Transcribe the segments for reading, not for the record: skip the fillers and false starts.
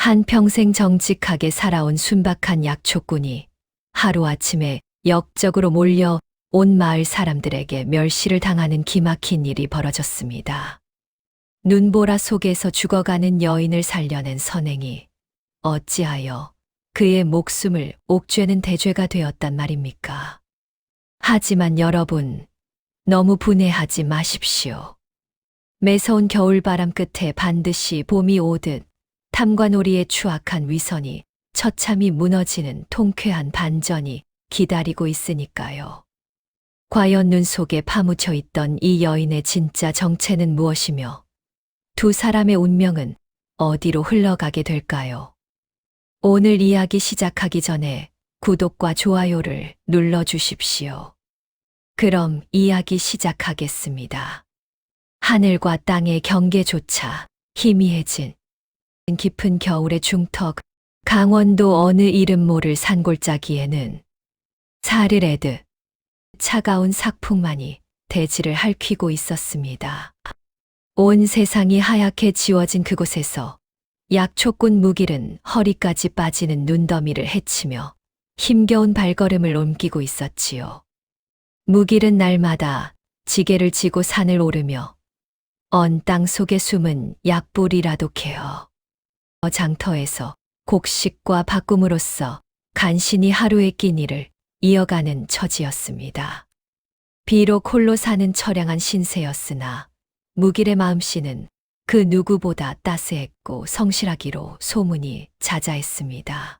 한평생 정직하게 살아온 순박한 약초꾼이 하루아침에 역적으로 몰려 온 마을 사람들에게 멸시를 당하는 기막힌 일이 벌어졌습니다. 눈보라 속에서 죽어가는 여인을 살려낸 선행이 어찌하여 그의 목숨을 옥죄는 대죄가 되었단 말입니까? 하지만 여러분, 너무 분해하지 마십시오. 매서운 겨울바람 끝에 반드시 봄이 오듯 탐관오리의 추악한 위선이 처참히 무너지는 통쾌한 반전이 기다리고 있으니까요. 과연 눈 속에 파묻혀 있던 이 여인의 진짜 정체는 무엇이며 두 사람의 운명은 어디로 흘러가게 될까요? 오늘 이야기 시작하기 전에 구독과 좋아요를 눌러주십시오. 그럼 이야기 시작하겠습니다. 하늘과 땅의 경계조차 희미해진 깊은 겨울의 중턱, 강원도 어느 이름 모를 산골짜기에는 사르레드, 차가운 삭풍만이 대지를 핥히고 있었습니다. 온 세상이 하얗게 지워진 그곳에서 약초꾼 무길은 허리까지 빠지는 눈더미를 헤치며 힘겨운 발걸음을 옮기고 있었지요. 무길은 날마다 지게를 지고 산을 오르며 언 땅 속에 숨은 약불이라도 캐어 장터에서 곡식과 바꿈으로써 간신히 하루의 끼니를 이어가는 처지였습니다. 비록 홀로 사는 처량한 신세였으나 무길의 마음씨는 그 누구보다 따스했고 성실하기로 소문이 자자했습니다.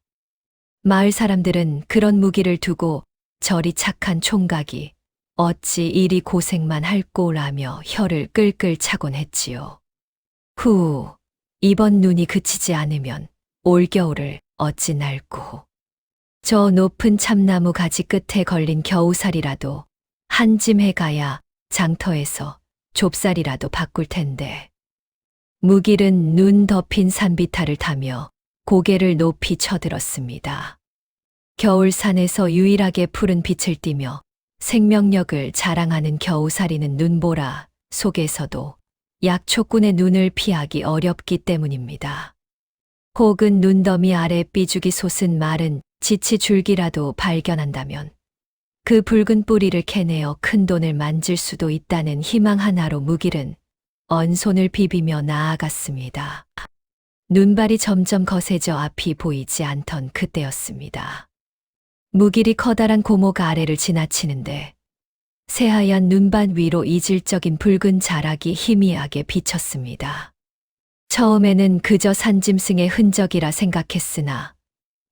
마을 사람들은 그런 무길을 두고 저리 착한 총각이 어찌 이리 고생만 할 꼬라며 혀를 끌끌 차곤 했지요. 후, 이번 눈이 그치지 않으면 올겨울을 어찌 날고. 저 높은 참나무 가지 끝에 걸린 겨우살이라도 한 짐 해가야 장터에서 좁쌀이라도 바꿀 텐데. 무길은 눈 덮인 산비탈을 타며 고개를 높이 쳐들었습니다. 겨울산에서 유일하게 푸른 빛을 띠며 생명력을 자랑하는 겨우살이는 눈보라 속에서도 약초꾼의 눈을 피하기 어렵기 때문입니다. 혹은 눈더미 아래 삐죽이 솟은 마른 지치 줄기라도 발견한다면 그 붉은 뿌리를 캐내어 큰 돈을 만질 수도 있다는 희망 하나로 무길은 언손을 비비며 나아갔습니다. 눈발이 점점 거세져 앞이 보이지 않던 그때였습니다. 무길이 커다란 고목 아래를 지나치는데 새하얀 눈반 위로 이질적인 붉은 자락이 희미하게 비쳤습니다. 처음에는 그저 산짐승의 흔적이라 생각했으나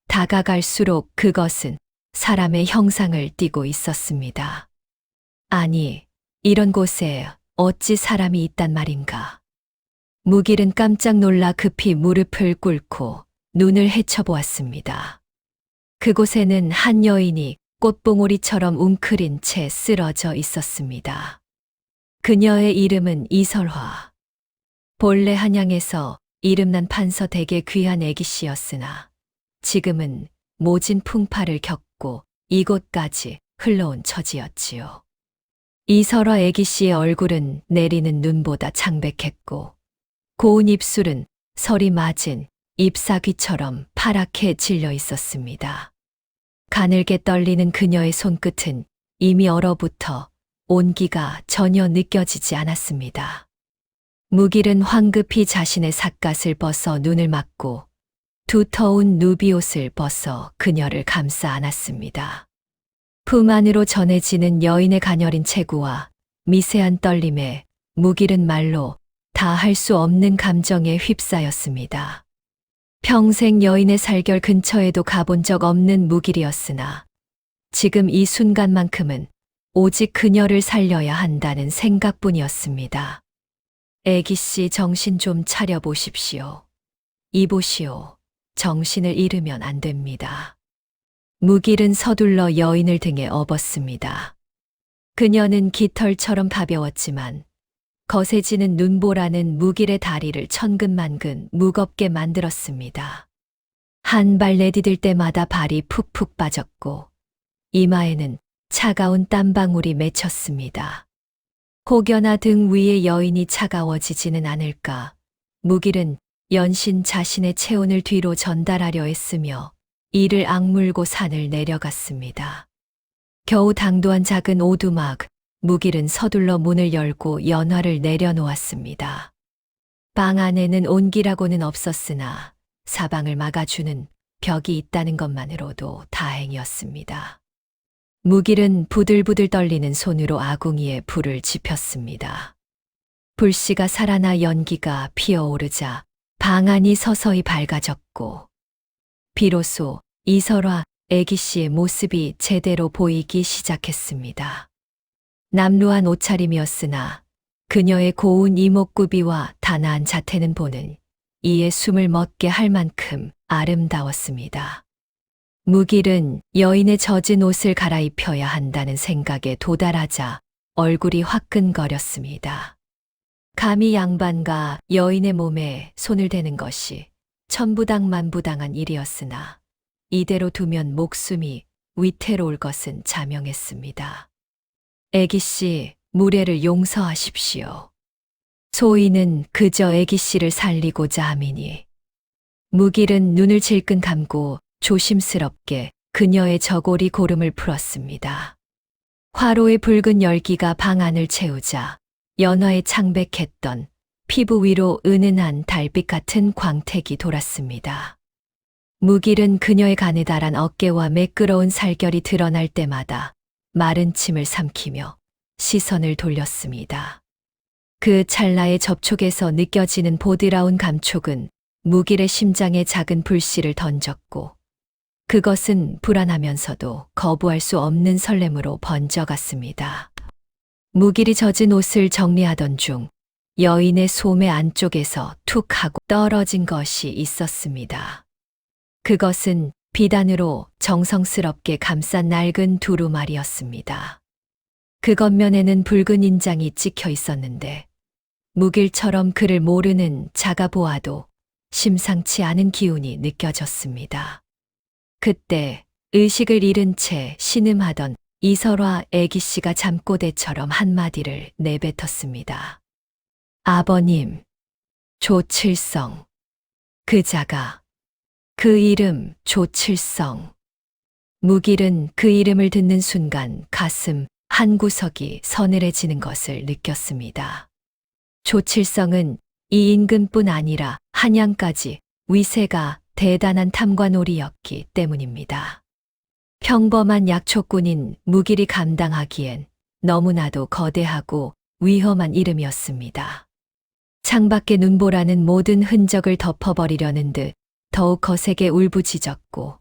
다가갈수록 그것은 사람의 형상을 띠고 있었습니다. 아니, 이런 곳에 어찌 사람이 있단 말인가. 무길은 깜짝 놀라 급히 무릎을 꿇고 눈을 헤쳐보았습니다. 그곳에는 한 여인이 꽃봉오리처럼 웅크린 채 쓰러져 있었습니다. 그녀의 이름은 이설화. 본래 한양에서 이름난 판서 댁의 귀한 애기씨였으나 지금은 모진 풍파를 겪고 이곳까지 흘러온 처지였지요. 이설화 애기씨의 얼굴은 내리는 눈보다 창백했고 고운 입술은 설이 맞은 잎사귀처럼 파랗게 질려 있었습니다. 가늘게 떨리는 그녀의 손끝은 이미 얼어붙어 온기가 전혀 느껴지지 않았습니다. 무길은 황급히 자신의 삿갓을 벗어 눈을 막고 두터운 누비옷을 벗어 그녀를 감싸 안았습니다. 품 안으로 전해지는 여인의 가녀린 체구와 미세한 떨림에 무길은 말로 다 할 수 없는 감정에 휩싸였습니다. 평생 여인의 살결 근처에도 가본 적 없는 무길이었으나 지금 이 순간만큼은 오직 그녀를 살려야 한다는 생각뿐이었습니다. 애기씨 정신 좀 차려보십시오. 이보시오. 정신을 잃으면 안 됩니다. 무길은 서둘러 여인을 등에 업었습니다. 그녀는 깃털처럼 가벼웠지만 거세지는 눈보라는 무길의 다리를 천근만근 무겁게 만들었습니다. 한 발 내디딜 때마다 발이 푹푹 빠졌고 이마에는 차가운 땀방울이 맺혔습니다. 혹여나 등 위의 여인이 차가워지지는 않을까 무길은 연신 자신의 체온을 뒤로 전달하려 했으며 이를 악물고 산을 내려갔습니다. 겨우 당도한 작은 오두막, 무길은 서둘러 문을 열고 연화를 내려놓았습니다. 방 안에는 온기라고는 없었으나 사방을 막아주는 벽이 있다는 것만으로도 다행이었습니다. 무길은 부들부들 떨리는 손으로 아궁이에 불을 지폈습니다. 불씨가 살아나 연기가 피어오르자 방 안이 서서히 밝아졌고 비로소 이설화 애기 씨의 모습이 제대로 보이기 시작했습니다. 남루한 옷차림이었으나 그녀의 고운 이목구비와 단아한 자태는 보는 이에 숨을 멎게 할 만큼 아름다웠습니다. 무길은 여인의 젖은 옷을 갈아입혀야 한다는 생각에 도달하자 얼굴이 화끈거렸습니다. 감히 양반과 여인의 몸에 손을 대는 것이 천부당만부당한 일이었으나 이대로 두면 목숨이 위태로울 것은 자명했습니다. 애기 씨, 무례를 용서하십시오. 소인은 그저 애기 씨를 살리고자 함이니. 무길은 눈을 질끈 감고 조심스럽게 그녀의 저고리 고름을 풀었습니다. 화로의 붉은 열기가 방 안을 채우자 연화에 창백했던 피부 위로 은은한 달빛 같은 광택이 돌았습니다. 무길은 그녀의 가느다란 어깨와 매끄러운 살결이 드러날 때마다 마른 침을 삼키며 시선을 돌렸습니다. 그 찰나의 접촉에서 느껴지는 보드라운 감촉은 무길의 심장에 작은 불씨를 던졌고 그것은 불안하면서도 거부할 수 없는 설렘으로 번져갔습니다. 무길이 젖은 옷을 정리하던 중 여인의 소매 안쪽에서 툭 하고 떨어진 것이 있었습니다. 그것은 비단으로 정성스럽게 감싼 낡은 두루마리였습니다. 그 겉면에는 붉은 인장이 찍혀 있었는데 무길처럼 그를 모르는 자가 보아도 심상치 않은 기운이 느껴졌습니다. 그때 의식을 잃은 채 신음하던 이설화 애기 씨가 잠꼬대처럼 한마디를 내뱉었습니다. 아버님, 조칠성. 그 자가, 그 이름 조칠성. 무길은 그 이름을 듣는 순간 가슴 한 구석이 서늘해지는 것을 느꼈습니다. 조칠성은 이 인근뿐 아니라 한양까지 위세가 대단한 탐관오리였기 때문입니다. 평범한 약초꾼인 무길이 감당하기엔 너무나도 거대하고 위험한 이름이었습니다. 창밖의 눈보라는 모든 흔적을 덮어버리려는 듯 더욱 거세게 울부짖었고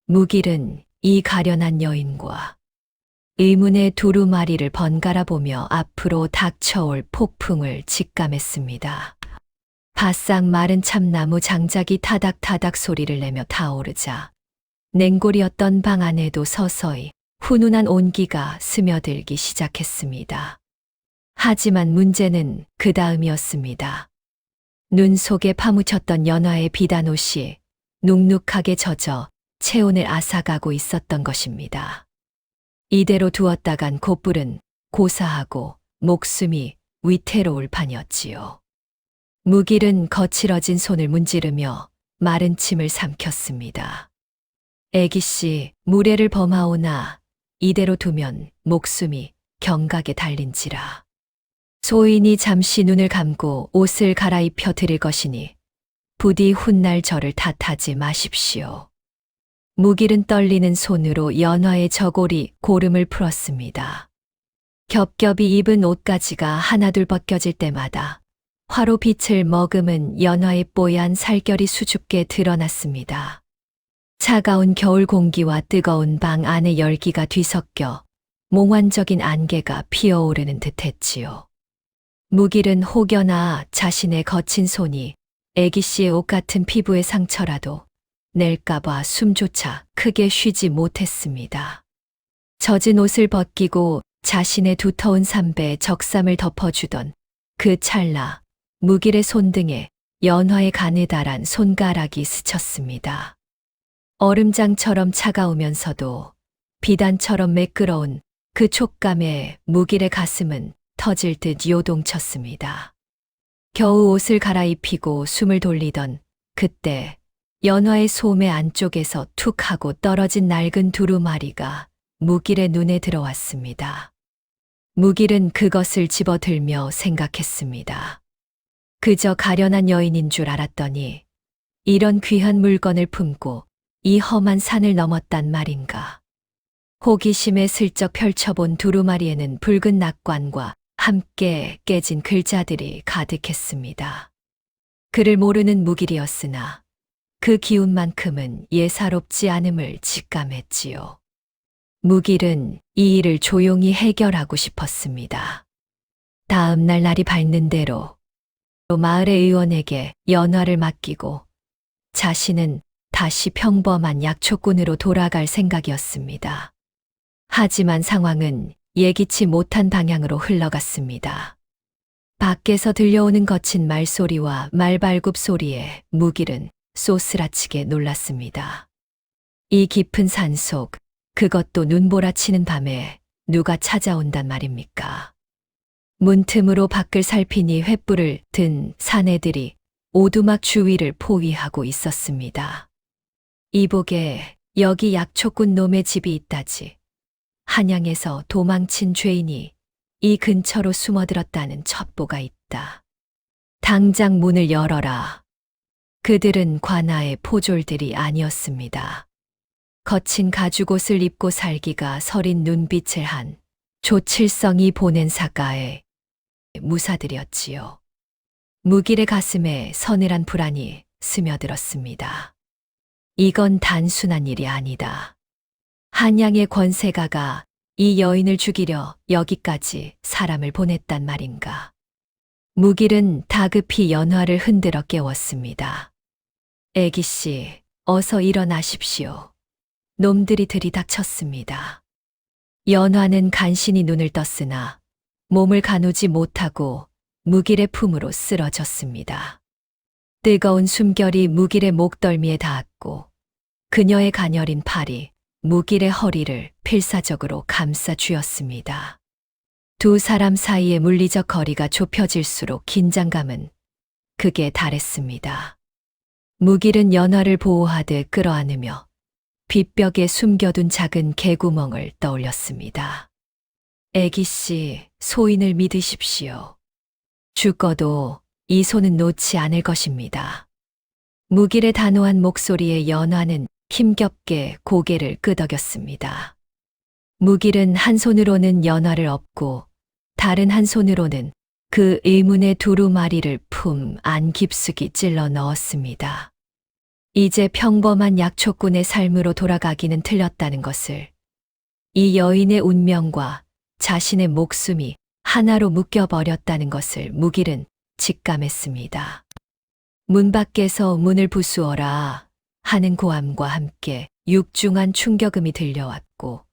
무길은 이 가련한 여인과 의문의 두루마리를 번갈아 보며 앞으로 닥쳐올 폭풍을 직감했습니다. 바싹 마른 참나무 장작이 타닥타닥 소리를 내며 타오르자 냉골이었던 방 안에도 서서히 훈훈한 온기가 스며들기 시작했습니다. 하지만 문제는 그 다음이었습니다. 눈 속에 파묻혔던 연화의 비단옷이 눅눅하게 젖어 체온을 앗아가고 있었던 것입니다. 이대로 두었다간 곧불은 고사하고 목숨이 위태로울 판이었지요. 무길은 거칠어진 손을 문지르며 마른 침을 삼켰습니다. 애기 씨, 무례를 범하오나 이대로 두면 목숨이 경각에 달린지라. 소인이 잠시 눈을 감고 옷을 갈아입혀 드릴 것이니 부디 훗날 저를 탓하지 마십시오. 무길은 떨리는 손으로 연화의 저고리 고름을 풀었습니다. 겹겹이 입은 옷가지가 하나둘 벗겨질 때마다 화로 빛을 머금은 연화의 뽀얀 살결이 수줍게 드러났습니다. 차가운 겨울 공기와 뜨거운 방 안의 열기가 뒤섞여 몽환적인 안개가 피어오르는 듯했지요. 무길은 혹여나 자신의 거친 손이 애기 씨의 옷 같은 피부의 상처라도 낼까봐 숨조차 크게 쉬지 못했습니다. 젖은 옷을 벗기고 자신의 두터운 삼배에 적삼을 덮어주던 그 찰나 무길의 손등에 연화의 가느다란 손가락이 스쳤습니다. 얼음장처럼 차가우면서도 비단처럼 매끄러운 그 촉감에 무길의 가슴은 터질 듯 요동쳤습니다. 겨우 옷을 갈아입히고 숨을 돌리던 그때 연화의 소매 안쪽에서 툭 하고 떨어진 낡은 두루마리가 무길의 눈에 들어왔습니다. 무길은 그것을 집어들며 생각했습니다. 그저 가련한 여인인 줄 알았더니 이런 귀한 물건을 품고 이 험한 산을 넘었단 말인가. 호기심에 슬쩍 펼쳐본 두루마리에는 붉은 낙관과 함께 깨진 글자들이 가득했습니다. 그를 모르는 무길이었으나 그 기운만큼은 예사롭지 않음을 직감했지요. 무길은 이 일을 조용히 해결하고 싶었습니다. 다음 날 날이 밝는 대로 마을의 의원에게 연화를 맡기고 자신은 다시 평범한 약초꾼으로 돌아갈 생각이었습니다. 하지만 상황은 예기치 못한 방향으로 흘러갔습니다. 밖에서 들려오는 거친 말소리와 말발굽 소리에 무길은 쏘스라치게 놀랐습니다. 이 깊은 산속, 그것도 눈보라치는 밤에 누가 찾아온단 말입니까? 문틈으로 밖을 살피니 횃불을 든 사내들이 오두막 주위를 포위하고 있었습니다. 이복에 여기 약초꾼 놈의 집이 있다지. 한양에서 도망친 죄인이 이 근처로 숨어들었다는 첩보가 있다. 당장 문을 열어라. 그들은 관아의 포졸들이 아니었습니다. 거친 가죽옷을 입고 살기가 서린 눈빛을 한 조칠성이 보낸 사가의 무사들이었지요. 무길의 가슴에 서늘한 불안이 스며들었습니다. 이건 단순한 일이 아니다. 한양의 권세가가 이 여인을 죽이려 여기까지 사람을 보냈단 말인가. 무길은 다급히 연화를 흔들어 깨웠습니다. 애기씨, 어서 일어나십시오. 놈들이 들이닥쳤습니다. 연화는 간신히 눈을 떴으나 몸을 가누지 못하고 무길의 품으로 쓰러졌습니다. 뜨거운 숨결이 무길의 목덜미에 닿았고 그녀의 가녀린 팔이 무길의 허리를 필사적으로 감싸 쥐었습니다. 두 사람 사이의 물리적 거리가 좁혀질수록 긴장감은 극에 달했습니다. 무길은 연화를 보호하듯 끌어안으며 빗벽에 숨겨둔 작은 개구멍을 떠올렸습니다. 애기씨, 소인을 믿으십시오. 죽어도 이 손은 놓지 않을 것입니다. 무길의 단호한 목소리에 연화는 힘겹게 고개를 끄덕였습니다. 무길은 한 손으로는 연화를 업고 다른 한 손으로는 그 의문의 두루마리를 품 안 깊숙이 찔러 넣었습니다. 이제 평범한 약초꾼의 삶으로 돌아가기는 틀렸다는 것을, 이 여인의 운명과 자신의 목숨이 하나로 묶여버렸다는 것을 무길은 직감했습니다. 문 밖에서 문을 부수어라 하는 고함과 함께 육중한 충격음이 들려왔고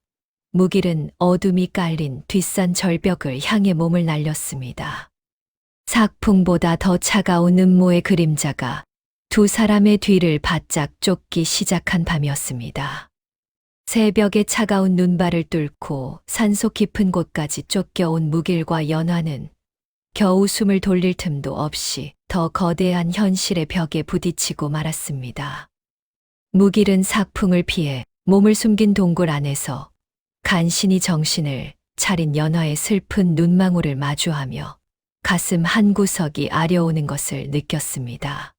무길은 어둠이 깔린 뒷산 절벽을 향해 몸을 날렸습니다. 삭풍보다 더 차가운 음모의 그림자가 두 사람의 뒤를 바짝 쫓기 시작한 밤이었습니다. 새벽의 차가운 눈발을 뚫고 산속 깊은 곳까지 쫓겨온 무길과 연화는 겨우 숨을 돌릴 틈도 없이 더 거대한 현실의 벽에 부딪히고 말았습니다. 무길은 삭풍을 피해 몸을 숨긴 동굴 안에서 간신히 정신을 차린 연화의 슬픈 눈망울을 마주하며 가슴 한구석이 아려오는 것을 느꼈습니다.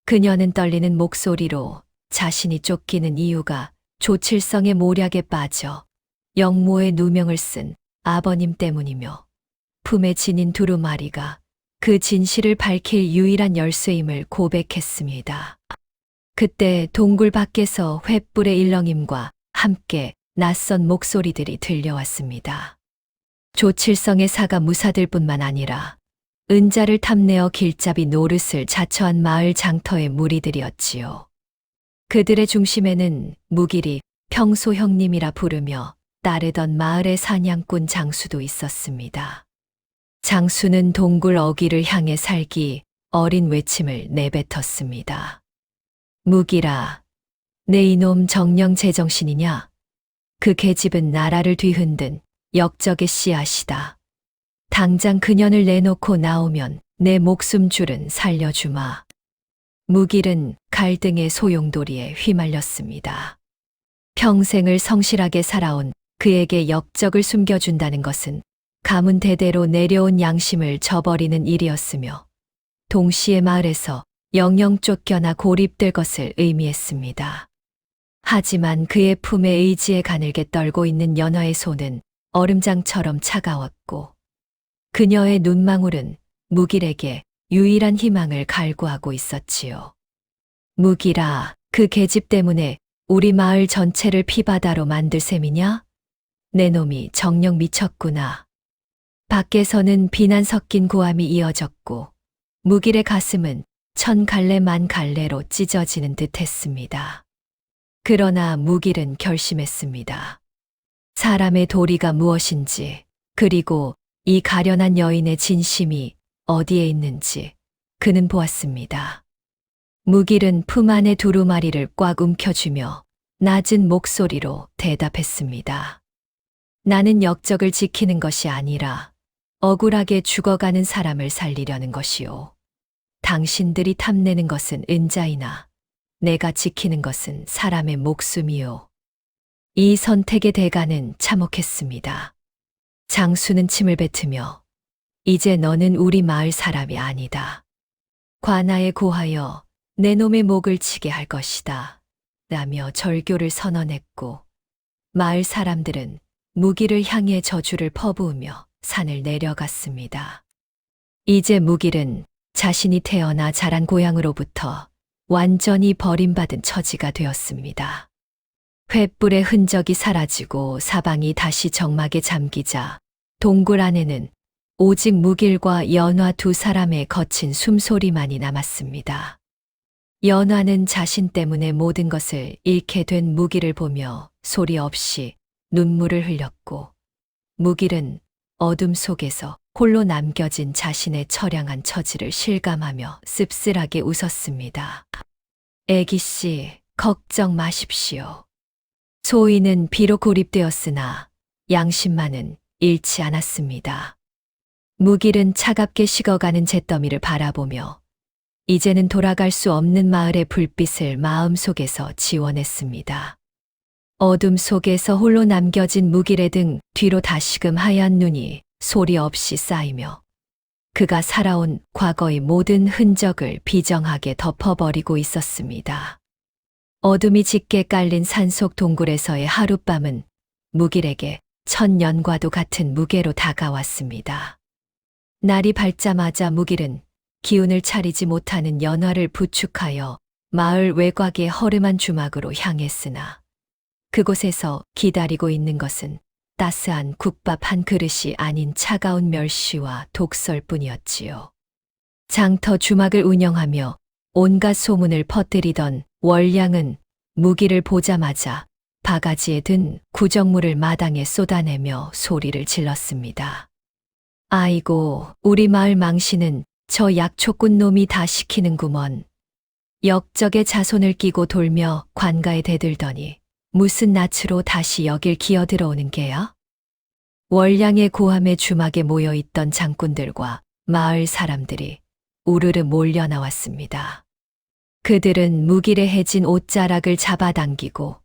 그녀는 떨리는 목소리로 자신이 쫓기는 이유가 조칠성의 모략에 빠져 영모의 누명을 쓴 아버님 때문이며 품에 지닌 두루마리가 그 진실을 밝힐 유일한 열쇠임을 고백했습니다. 그때 동굴 밖에서 횃불의 일렁임과 함께 낯선 목소리들이 들려왔습니다. 조칠성의 사가 무사들뿐만 아니라 은자를 탐내어 길잡이 노릇을 자처한 마을 장터의 무리들이었지요. 그들의 중심에는 무길이 평소 형님이라 부르며 따르던 마을의 사냥꾼 장수도 있었습니다. 장수는 동굴 어귀를 향해 살기 어린 외침을 내뱉었습니다. 무길아, 내 이놈 정령 제정신이냐? 그 계집은 나라를 뒤흔든 역적의 씨앗이다. 당장 그년을 내놓고 나오면 내 목숨줄은 살려주마. 무길은 갈등의 소용돌이에 휘말렸습니다. 평생을 성실하게 살아온 그에게 역적을 숨겨준다는 것은 가문 대대로 내려온 양심을 저버리는 일이었으며 동시에 마을에서 영영 쫓겨나 고립될 것을 의미했습니다. 하지만 그의 품에 의지에 가늘게 떨고 있는 연화의 손은 얼음장처럼 차가웠고 그녀의 눈망울은 무길에게 유일한 희망을 갈구하고 있었지요. 무길아, 그 계집 때문에 우리 마을 전체를 피바다로 만들 셈이냐? 내 놈이 정녕 미쳤구나. 밖에서는 비난 섞인 고함이 이어졌고 무길의 가슴은 천 갈래 만 갈래로 찢어지는 듯 했습니다. 그러나 무길은 결심했습니다. 사람의 도리가 무엇인지, 그리고 이 가련한 여인의 진심이 어디에 있는지 그는 보았습니다. 무길은 품 안의 두루마리를 꽉 움켜쥐며 낮은 목소리로 대답했습니다. 나는 역적을 지키는 것이 아니라 억울하게 죽어가는 사람을 살리려는 것이오. 당신들이 탐내는 것은 은자이나 내가 지키는 것은 사람의 목숨이오. 이 선택의 대가는 참혹했습니다. 장수는 침을 뱉으며 이제 너는 우리 마을 사람이 아니다. 관아에 고하여 내 놈의 목을 치게 할 것이다. 라며 절교를 선언했고 마을 사람들은 무길을 향해 저주를 퍼부으며 산을 내려갔습니다. 이제 무길은 자신이 태어나 자란 고향으로부터 완전히 버림받은 처지가 되었습니다. 횃불의 흔적이 사라지고 사방이 다시 적막에 잠기자 동굴 안에는 오직 무길과 연화 두 사람의 거친 숨소리만이 남았습니다. 연화는 자신 때문에 모든 것을 잃게 된 무길을 보며 소리 없이 눈물을 흘렸고 무길은 어둠 속에서 홀로 남겨진 자신의 처량한 처지를 실감하며 씁쓸하게 웃었습니다. 애기씨, 걱정 마십시오. 소인은 비록 고립되었으나 양심만은 잃지 않았습니다. 무길은 차갑게 식어가는 잿더미를 바라보며 이제는 돌아갈 수 없는 마을의 불빛을 마음속에서 지워냈습니다. 어둠 속에서 홀로 남겨진 무길의 등 뒤로 다시금 하얀 눈이 소리 없이 쌓이며 그가 살아온 과거의 모든 흔적을 비정하게 덮어버리고 있었습니다. 어둠이 짙게 깔린 산속 동굴에서의 하룻밤은 무길에게 천년과도 같은 무게로 다가왔습니다. 날이 밝자마자 무길은 기운을 차리지 못하는 연화를 부축하여 마을 외곽의 허름한 주막으로 향했으나 그곳에서 기다리고 있는 것은 따스한 국밥 한 그릇이 아닌 차가운 멸시와 독설뿐이었지요. 장터 주막을 운영하며 온갖 소문을 퍼뜨리던 월량은 무길을 보자마자 바가지에 든 구정물을 마당에 쏟아내며 소리를 질렀습니다. 아이고, 우리 마을 망신은 저 약초꾼 놈이 다 시키는구먼. 역적의 자손을 끼고 돌며 관가에 대들더니 무슨 낯으로 다시 여길 기어들어오는 게야? 월량의 고함의 주막에 모여있던 장꾼들과 마을 사람들이 우르르 몰려 나왔습니다. 그들은 무길에 해진 옷자락을 잡아당기고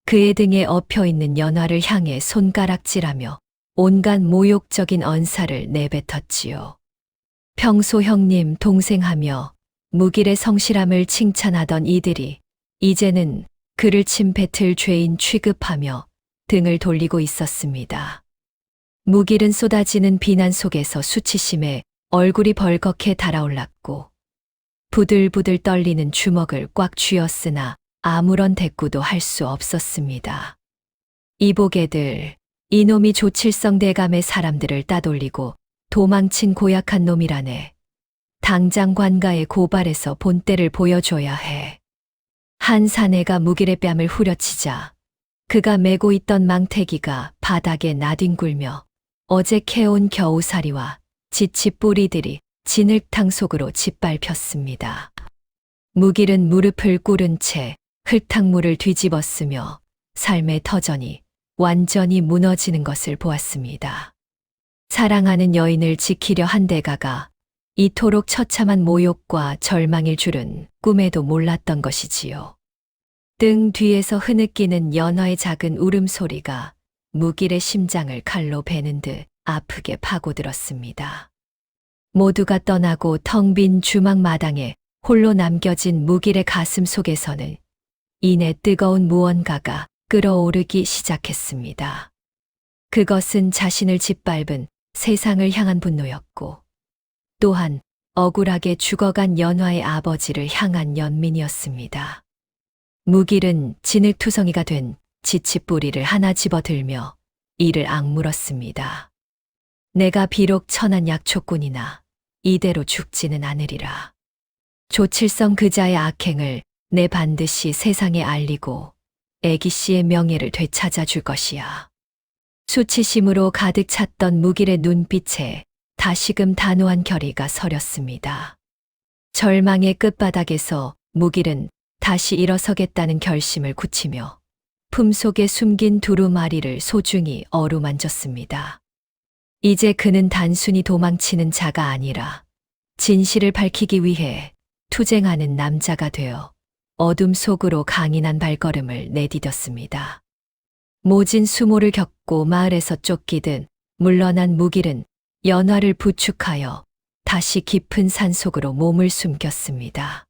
그의 등에 엎여있는 연화를 향해 손가락질하며 온갖 모욕적인 언사를 내뱉었지요. 평소 형님 동생하며 무길의 성실함을 칭찬하던 이들이 이제는 그를 침뱉을 죄인 취급하며 등을 돌리고 있었습니다. 무길은 쏟아지는 비난 속에서 수치심에 얼굴이 벌겋게 달아올랐고 부들부들 떨리는 주먹을 꽉 쥐었으나 아무런 대꾸도 할 수 없었습니다. 이보게들, 이놈이 조칠성 대감의 사람들을 따돌리고 도망친 고약한 놈이라네. 당장 관가에 고발해서 본때를 보여줘야 해. 한 사내가 무길의 뺨을 후려치자 그가 메고 있던 망태기가 바닥에 나뒹굴며 어제 캐온 겨우살이와 지치 뿌리들이 진흙탕 속으로 짓밟혔습니다. 무길은 무릎을 꿇은 채 흙탕물을 뒤집었으며 삶의 터전이 완전히 무너지는 것을 보았습니다. 사랑하는 여인을 지키려 한 대가가 이토록 처참한 모욕과 절망일 줄은 꿈에도 몰랐던 것이지요. 등 뒤에서 흐느끼는 연화의 작은 울음소리가 무길의 심장을 칼로 베는 듯 아프게 파고들었습니다. 모두가 떠나고 텅 빈 주막 마당에 홀로 남겨진 무길의 가슴 속에서는 이내 뜨거운 무언가가 끓어오르기 시작했습니다. 그것은 자신을 짓밟은 세상을 향한 분노였고, 또한 억울하게 죽어간 연화의 아버지를 향한 연민이었습니다. 무길은 진흙투성이가 된 지칫뿌리를 하나 집어들며 이를 악물었습니다. 내가 비록 천한 약초꾼이나 이대로 죽지는 않으리라. 조칠성 그자의 악행을 내 반드시 세상에 알리고 애기 씨의 명예를 되찾아 줄 것이야. 수치심으로 가득 찼던 무길의 눈빛에 다시금 단호한 결의가 서렸습니다. 절망의 끝바닥에서 무길은 다시 일어서겠다는 결심을 굳히며 품속에 숨긴 두루마리를 소중히 어루만졌습니다. 이제 그는 단순히 도망치는 자가 아니라 진실을 밝히기 위해 투쟁하는 남자가 되어 어둠 속으로 강인한 발걸음을 내디뎠습니다. 모진 수모를 겪고 마을에서 쫓기듯 물러난 무길은 연화를 부축하여 다시 깊은 산속으로 몸을 숨겼습니다.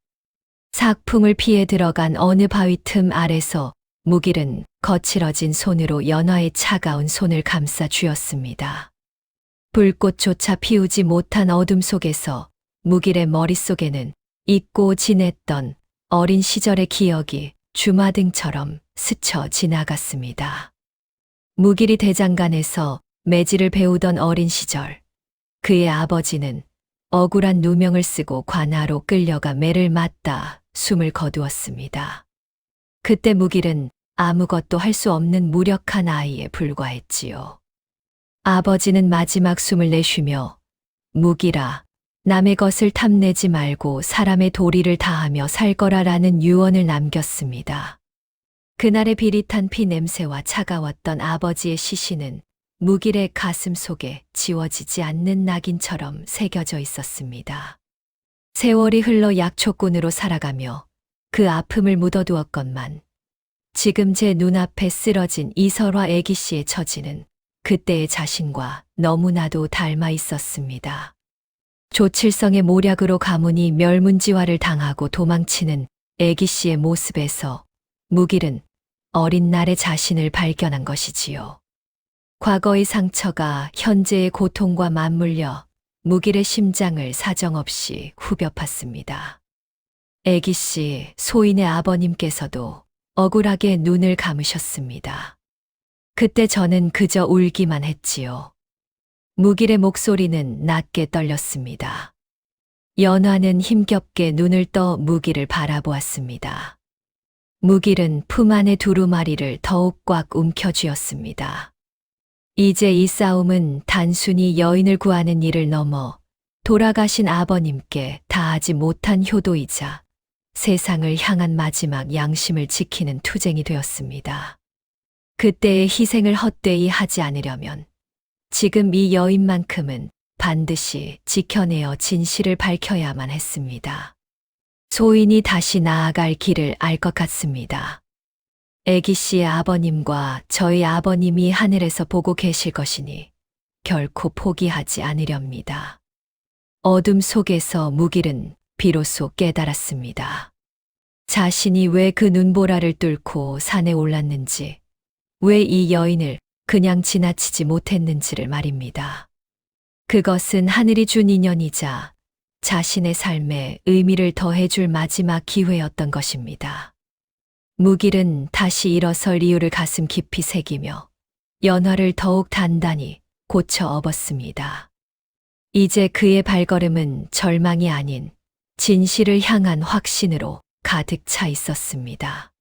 삭풍을 피해 들어간 어느 바위 틈 아래서 무길은 거칠어진 손으로 연화의 차가운 손을 감싸 쥐었습니다. 불꽃조차 피우지 못한 어둠 속에서 무길의 머릿속에는 잊고 지냈던 어린 시절의 기억이 주마등처럼 스쳐 지나갔습니다. 무길이 대장간에서 매질을 배우던 어린 시절, 그의 아버지는 억울한 누명을 쓰고 관아로 끌려가 매를 맞다 숨을 거두었습니다. 그때 무길은 아무것도 할 수 없는 무력한 아이에 불과했지요. 아버지는 마지막 숨을 내쉬며 무길아, 남의 것을 탐내지 말고 사람의 도리를 다하며 살 거라라는 유언을 남겼습니다. 그날의 비릿한 피 냄새와 차가웠던 아버지의 시신은 무길의 가슴 속에 지워지지 않는 낙인처럼 새겨져 있었습니다. 세월이 흘러 약초꾼으로 살아가며 그 아픔을 묻어두었건만 지금 제 눈앞에 쓰러진 이설화 애기 씨의 처지는 그때의 자신과 너무나도 닮아 있었습니다. 조칠성의 모략으로 가문이 멸문지화를 당하고 도망치는 애기 씨의 모습에서 무길은 어린 날의 자신을 발견한 것이지요. 과거의 상처가 현재의 고통과 맞물려 무길의 심장을 사정없이 후벼 팠습니다. 애기 씨, 소인의 아버님께서도 억울하게 눈을 감으셨습니다. 그때 저는 그저 울기만 했지요. 무길의 목소리는 낮게 떨렸습니다. 연화는 힘겹게 눈을 떠 무길을 바라보았습니다. 무길은 품 안의 두루마리를 더욱 꽉 움켜쥐었습니다. 이제 이 싸움은 단순히 여인을 구하는 일을 넘어 돌아가신 아버님께 다하지 못한 효도이자 세상을 향한 마지막 양심을 지키는 투쟁이 되었습니다. 그때의 희생을 헛되이 하지 않으려면 지금 이 여인만큼은 반드시 지켜내어 진실을 밝혀야만 했습니다. 소인이 다시 나아갈 길을 알 것 같습니다. 애기 씨의 아버님과 저희 아버님이 하늘에서 보고 계실 것이니 결코 포기하지 않으렵니다. 어둠 속에서 무길은 비로소 깨달았습니다. 자신이 왜 그 눈보라를 뚫고 산에 올랐는지, 왜 이 여인을 그냥 지나치지 못했는지를 말입니다. 그것은 하늘이 준 인연이자 자신의 삶에 의미를 더해줄 마지막 기회였던 것입니다. 무길은 다시 일어설 이유를 가슴 깊이 새기며 연화를 더욱 단단히 고쳐 업었습니다. 이제 그의 발걸음은 절망이 아닌 진실을 향한 확신으로 가득 차 있었습니다.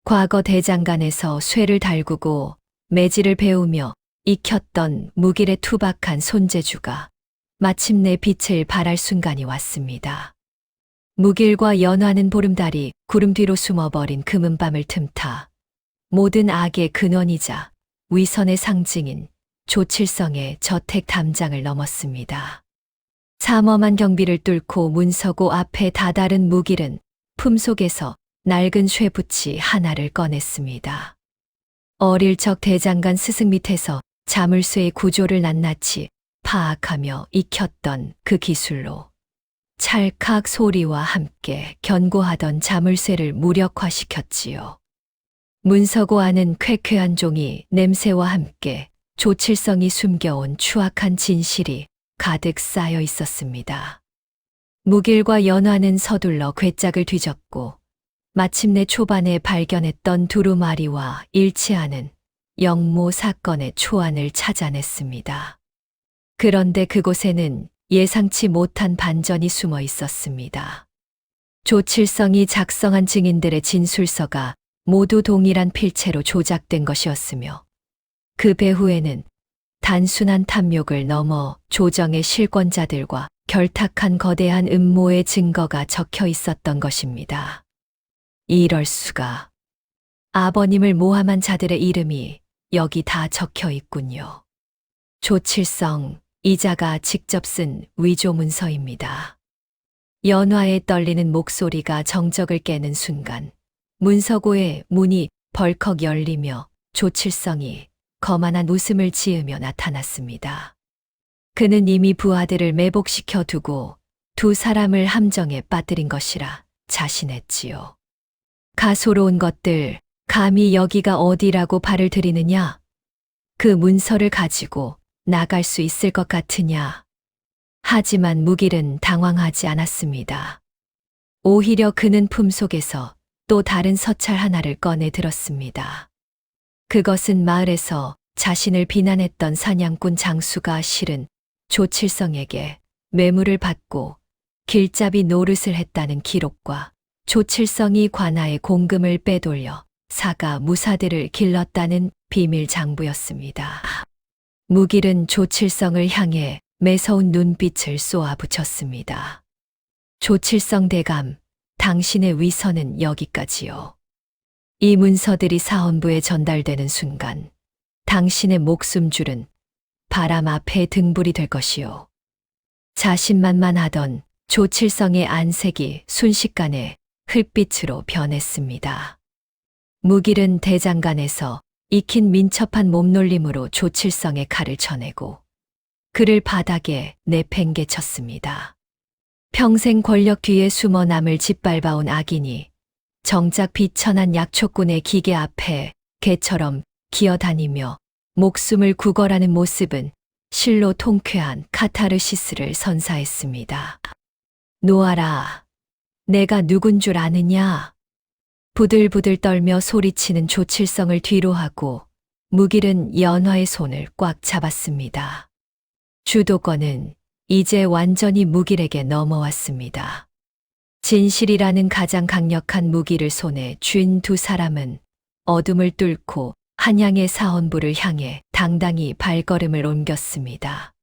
과거 대장간에서 쇠를 달구고 매질을 배우며 익혔던 무길의 투박한 손재주가 마침내 빛을 발할 순간이 왔습니다. 무길과 연화는 보름달이 구름 뒤로 숨어버린 금은밤을 틈타 모든 악의 근원이자 위선의 상징인 조칠성의 저택 담장을 넘었습니다. 삼엄한 경비를 뚫고 문서고 앞에 다다른 무길은 품속에서 낡은 쇠붙이 하나를 꺼냈습니다. 어릴 적 대장간 스승 밑에서 자물쇠의 구조를 낱낱이 파악하며 익혔던 그 기술로 찰칵 소리와 함께 견고하던 자물쇠를 무력화시켰지요. 문서고 안은 쾌쾌한 종이 냄새와 함께 조칠성이 숨겨온 추악한 진실이 가득 쌓여 있었습니다. 무길과 연화는 서둘러 괴짝을 뒤졌고 마침내 초반에 발견했던 두루마리와 일치하는 영모 사건의 초안을 찾아냈습니다. 그런데 그곳에는 예상치 못한 반전이 숨어 있었습니다. 조칠성이 작성한 증인들의 진술서가 모두 동일한 필체로 조작된 것이었으며 그 배후에는 단순한 탐욕을 넘어 조정의 실권자들과 결탁한 거대한 음모의 증거가 적혀 있었던 것입니다. 이럴 수가. 아버님을 모함한 자들의 이름이 여기 다 적혀 있군요. 조칠성, 이자가 직접 쓴 위조 문서입니다. 연화의 떨리는 목소리가 정적을 깨는 순간 문서고의 문이 벌컥 열리며 조칠성이 거만한 웃음을 지으며 나타났습니다. 그는 이미 부하들을 매복시켜 두고 두 사람을 함정에 빠뜨린 것이라 자신했지요. 가소로운 것들, 감히 여기가 어디라고 발을 들이느냐? 그 문서를 가지고 나갈 수 있을 것 같으냐? 하지만 무길은 당황하지 않았습니다. 오히려 그는 품속에서 또 다른 서찰 하나를 꺼내 들었습니다. 그것은 마을에서 자신을 비난했던 사냥꾼 장수가 실은 조칠성에게 뇌물을 받고 길잡이 노릇을 했다는 기록과 조칠성이 관아의 공금을 빼돌려 사가 무사들을 길렀다는 비밀 장부였습니다. 무길은 조칠성을 향해 매서운 눈빛을 쏘아붙였습니다. 조칠성 대감, 당신의 위선은 여기까지요. 이 문서들이 사헌부에 전달되는 순간 당신의 목숨줄은 바람 앞에 등불이 될 것이요. 자신만만하던 조칠성의 안색이 순식간에 흙빛으로 변했습니다. 무길은 대장간에서 익힌 민첩한 몸놀림으로 조칠성의 칼을 쳐내고 그를 바닥에 내팽개쳤습니다. 평생 권력 뒤에 숨어 남을 짓밟아온 악인이 정작 비천한 약초꾼의 기계 앞에 개처럼 기어다니며 목숨을 구걸하는 모습은 실로 통쾌한 카타르시스를 선사했습니다. 놓아라. 내가 누군 줄 아느냐? 부들부들 떨며 소리치는 조칠성을 뒤로 하고 무길은 연화의 손을 꽉 잡았습니다. 주도권은 이제 완전히 무길에게 넘어왔습니다. 진실이라는 가장 강력한 무기를 손에 쥔 두 사람은 어둠을 뚫고 한양의 사헌부를 향해 당당히 발걸음을 옮겼습니다.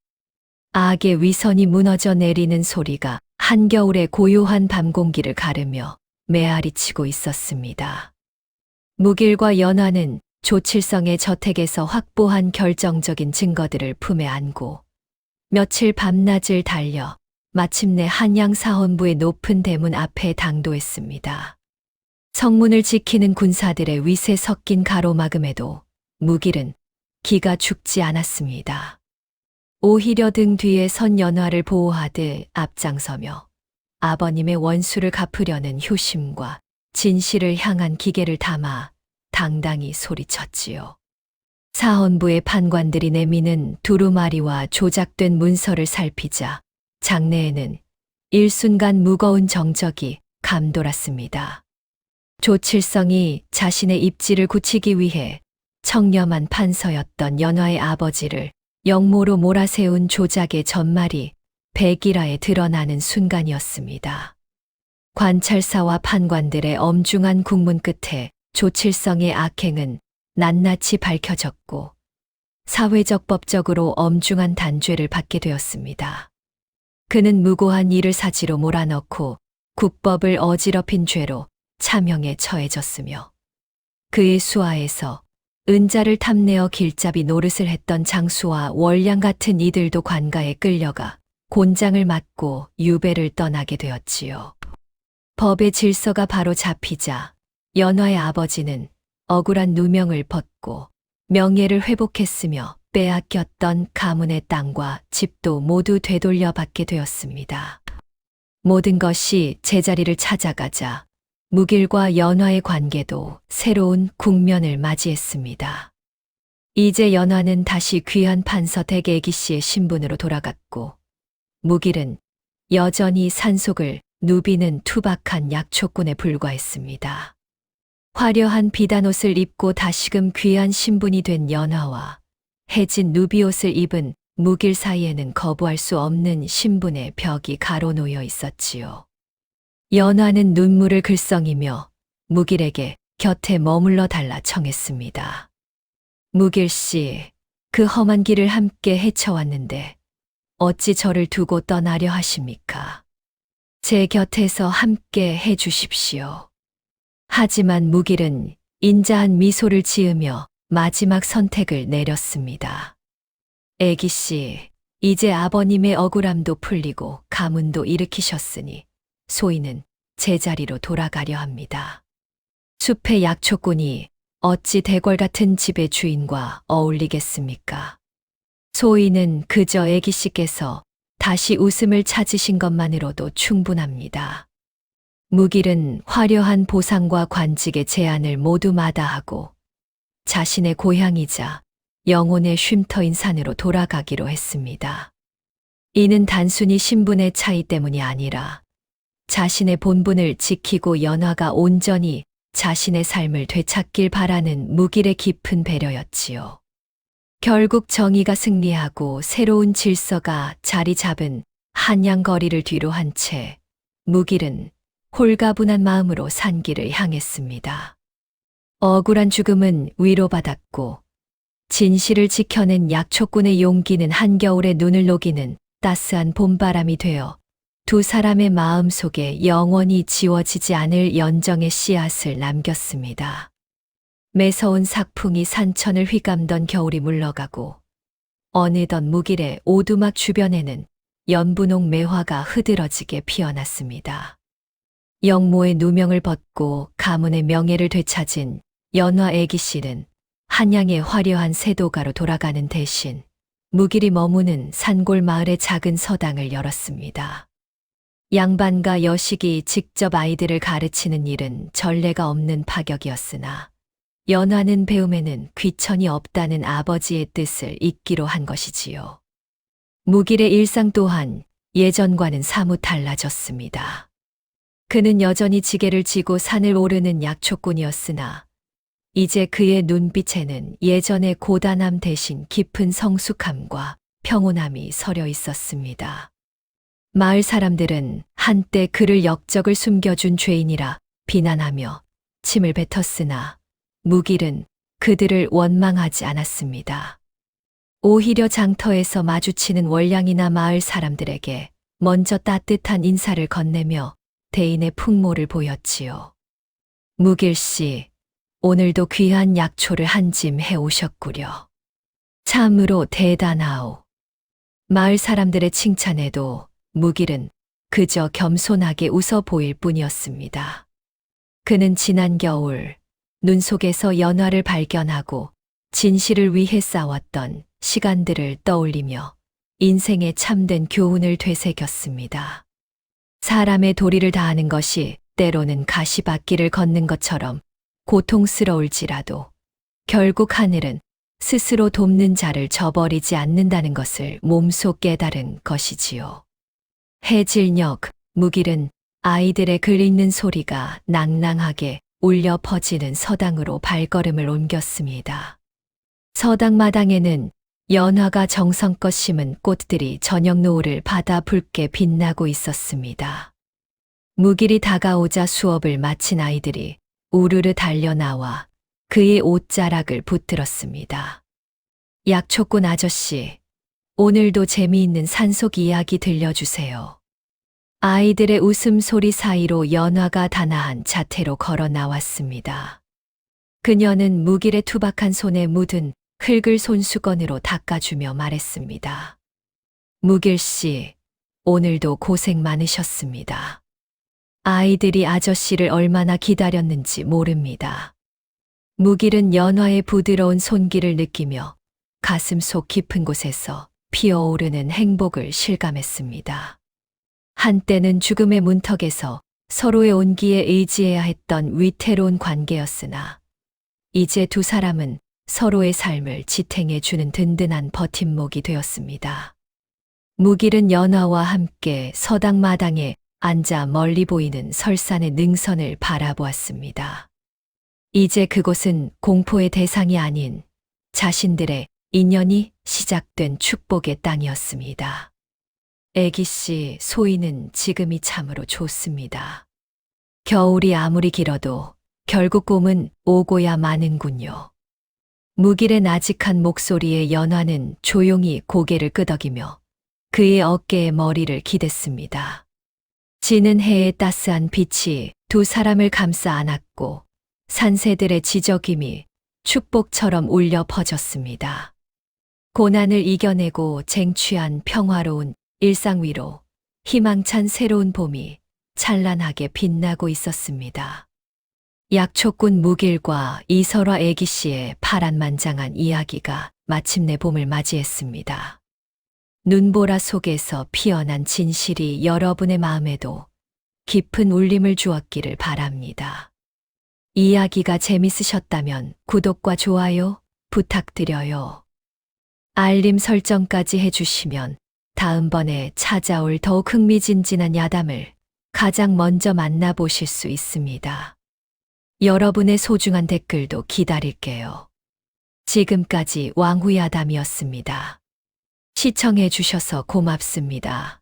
악의 위선이 무너져 내리는 소리가 한겨울의 고요한 밤 공기를 가르며 메아리치고 있었습니다. 무길과 연화는 조칠성의 저택에서 확보한 결정적인 증거들을 품에 안고 며칠 밤낮을 달려 마침내 한양 사헌부의 높은 대문 앞에 당도했습니다. 성문을 지키는 군사들의 위세 섞인 가로막음에도 무길은 기가 죽지 않았습니다. 오히려 등 뒤에 선 연화를 보호하듯 앞장서며 아버님의 원수를 갚으려는 효심과 진실을 향한 기계를 담아 당당히 소리쳤지요. 사헌부의 판관들이 내미는 두루마리와 조작된 문서를 살피자 장내에는 일순간 무거운 정적이 감돌았습니다. 조칠성이 자신의 입지를 굳히기 위해 청렴한 판서였던 연화의 아버지를 영모로 몰아세운 조작의 전말이 백일화에 드러나는 순간이었습니다. 관찰사와 판관들의 엄중한 국문 끝에 조칠성의 악행은 낱낱이 밝혀졌고 사회적 법적으로 엄중한 단죄를 받게 되었습니다. 그는 무고한 이를 사지로 몰아넣고 국법을 어지럽힌 죄로 차명에 처해졌으며 그의 수하에서 은자를 탐내어 길잡이 노릇을 했던 장수와 월량 같은 이들도 관가에 끌려가 곤장을 맞고 유배를 떠나게 되었지요. 법의 질서가 바로 잡히자 연화의 아버지는 억울한 누명을 벗고 명예를 회복했으며 빼앗겼던 가문의 땅과 집도 모두 되돌려 받게 되었습니다. 모든 것이 제자리를 찾아가자 묵일과 연화의 관계도 새로운 국면을 맞이했습니다. 이제 연화는 다시 귀한 판서 댁애기 씨의 신분으로 돌아갔고 묵일은 여전히 산속을 누비는 투박한 약초꾼에 불과했습니다. 화려한 비단옷을 입고 다시금 귀한 신분이 된 연화와 해진 누비옷을 입은 묵일 사이에는 거부할 수 없는 신분의 벽이 가로놓여 있었지요. 연화는 눈물을 글썽이며 묵일에게 곁에 머물러 달라 청했습니다. 묵일 씨, 그 험한 길을 함께 헤쳐왔는데 어찌 저를 두고 떠나려 하십니까? 제 곁에서 함께 해 주십시오. 하지만 묵일은 인자한 미소를 지으며 마지막 선택을 내렸습니다. 애기 씨, 이제 아버님의 억울함도 풀리고 가문도 일으키셨으니 소인은 제자리로 돌아가려 합니다. 숲의 약초꾼이 어찌 대궐 같은 집의 주인과 어울리겠습니까? 소인은 그저 애기 씨께서 다시 웃음을 찾으신 것만으로도 충분합니다. 묵일은 화려한 보상과 관직의 제안을 모두 마다하고 자신의 고향이자 영혼의 쉼터인 산으로 돌아가기로 했습니다. 이는 단순히 신분의 차이 때문이 아니라 자신의 본분을 지키고 연화가 온전히 자신의 삶을 되찾길 바라는 묵일의 깊은 배려였지요. 결국 정의가 승리하고 새로운 질서가 자리 잡은 한양거리를 뒤로 한 채 묵일은 홀가분한 마음으로 산길을 향했습니다. 억울한 죽음은 위로받았고 진실을 지켜낸 약초꾼의 용기는 한겨울의 눈을 녹이는 따스한 봄바람이 되어 두 사람의 마음속에 영원히 지워지지 않을 연정의 씨앗을 남겼습니다. 매서운 삭풍이 산천을 휘감던 겨울이 물러가고 어느덧 묵일의 오두막 주변에는 연분홍 매화가 흐드러지게 피어났습니다. 영모의 누명을 벗고 가문의 명예를 되찾은 연화 애기 씨는 한양의 화려한 세도가로 돌아가는 대신 묵일이 머무는 산골 마을의 작은 서당을 열었습니다. 양반과 여식이 직접 아이들을 가르치는 일은 전례가 없는 파격이었으나 연화는 배움에는 귀천이 없다는 아버지의 뜻을 잇기로 한 것이지요. 묵일의 일상 또한 예전과는 사뭇 달라졌습니다. 그는 여전히 지게를 지고 산을 오르는 약초꾼이었으나 이제 그의 눈빛에는 예전의 고단함 대신 깊은 성숙함과 평온함이 서려 있었습니다. 마을 사람들은 한때 그를 역적을 숨겨준 죄인이라 비난하며 침을 뱉었으나 묵일은 그들을 원망하지 않았습니다. 오히려 장터에서 마주치는 월량이나 마을 사람들에게 먼저 따뜻한 인사를 건네며 대인의 풍모를 보였지요. 묵일 씨, 오늘도 귀한 약초를 한 짐 해오셨구려. 참으로 대단하오. 마을 사람들의 칭찬에도 묵일은 그저 겸손하게 웃어 보일 뿐이었습니다. 그는 지난 겨울 눈 속에서 연화를 발견하고 진실을 위해 싸웠던 시간들을 떠올리며 인생의 참된 교훈을 되새겼습니다. 사람의 도리를 다하는 것이 때로는 가시밭길을 걷는 것처럼 고통스러울지라도 결국 하늘은 스스로 돕는 자를 저버리지 않는다는 것을 몸소 깨달은 것이지요. 해질녘 묵일은 아이들의 글 읽는 소리가 낭낭하게 울려 퍼지는 서당으로 발걸음을 옮겼습니다. 서당 마당에는 연화가 정성껏 심은 꽃들이 저녁 노을을 받아 붉게 빛나고 있었습니다. 묵일이 다가오자 수업을 마친 아이들이 우르르 달려나와 그의 옷자락을 붙들었습니다. 약초꾼 아저씨, 오늘도 재미있는 산속 이야기 들려주세요. 아이들의 웃음소리 사이로 연화가 단아한 자태로 걸어 나왔습니다. 그녀는 묵일의 투박한 손에 묻은 흙을 손수건으로 닦아주며 말했습니다. 묵일 씨, 오늘도 고생 많으셨습니다. 아이들이 아저씨를 얼마나 기다렸는지 모릅니다. 무길은 연화의 부드러운 손길을 느끼며 가슴 속 깊은 곳에서 피어오르는 행복을 실감했습니다. 한때는 죽음의 문턱에서 서로의 온기에 의지해야 했던 위태로운 관계였으나 이제 두 사람은 서로의 삶을 지탱해 주는 든든한 버팀목이 되었습니다. 무길은 연화와 함께 서당 마당에 앉아 멀리 보이는 설산의 능선을 바라보았습니다. 이제 그곳은 공포의 대상이 아닌 자신들의 인연이 시작된 축복의 땅이었습니다. 애기씨 소희는 지금이 참으로 좋습니다. 겨울이 아무리 길어도 결국 봄은 오고야 마는군요. 무길의 나직한 목소리에 연화는 조용히 고개를 끄덕이며 그의 어깨에 머리를 기댔습니다. 지는 해의 따스한 빛이 두 사람을 감싸 안았고 산새들의 지저귀이 축복처럼 울려 퍼졌습니다. 고난을 이겨내고 쟁취한 평화로운 일상 위로 희망찬 새로운 봄이 찬란하게 빛나고 있었습니다. 약초꾼 무길과 이설화 애기씨의 파란만장한 이야기가 마침내 봄을 맞이했습니다. 눈보라 속에서 피어난 진실이 여러분의 마음에도 깊은 울림을 주었기를 바랍니다. 이야기가 재밌으셨다면 구독과 좋아요 부탁드려요. 알림 설정까지 해주시면 다음번에 찾아올 더욱 흥미진진한 야담을 가장 먼저 만나보실 수 있습니다. 여러분의 소중한 댓글도 기다릴게요. 지금까지 왕후야담이었습니다. 시청해 주셔서 고맙습니다.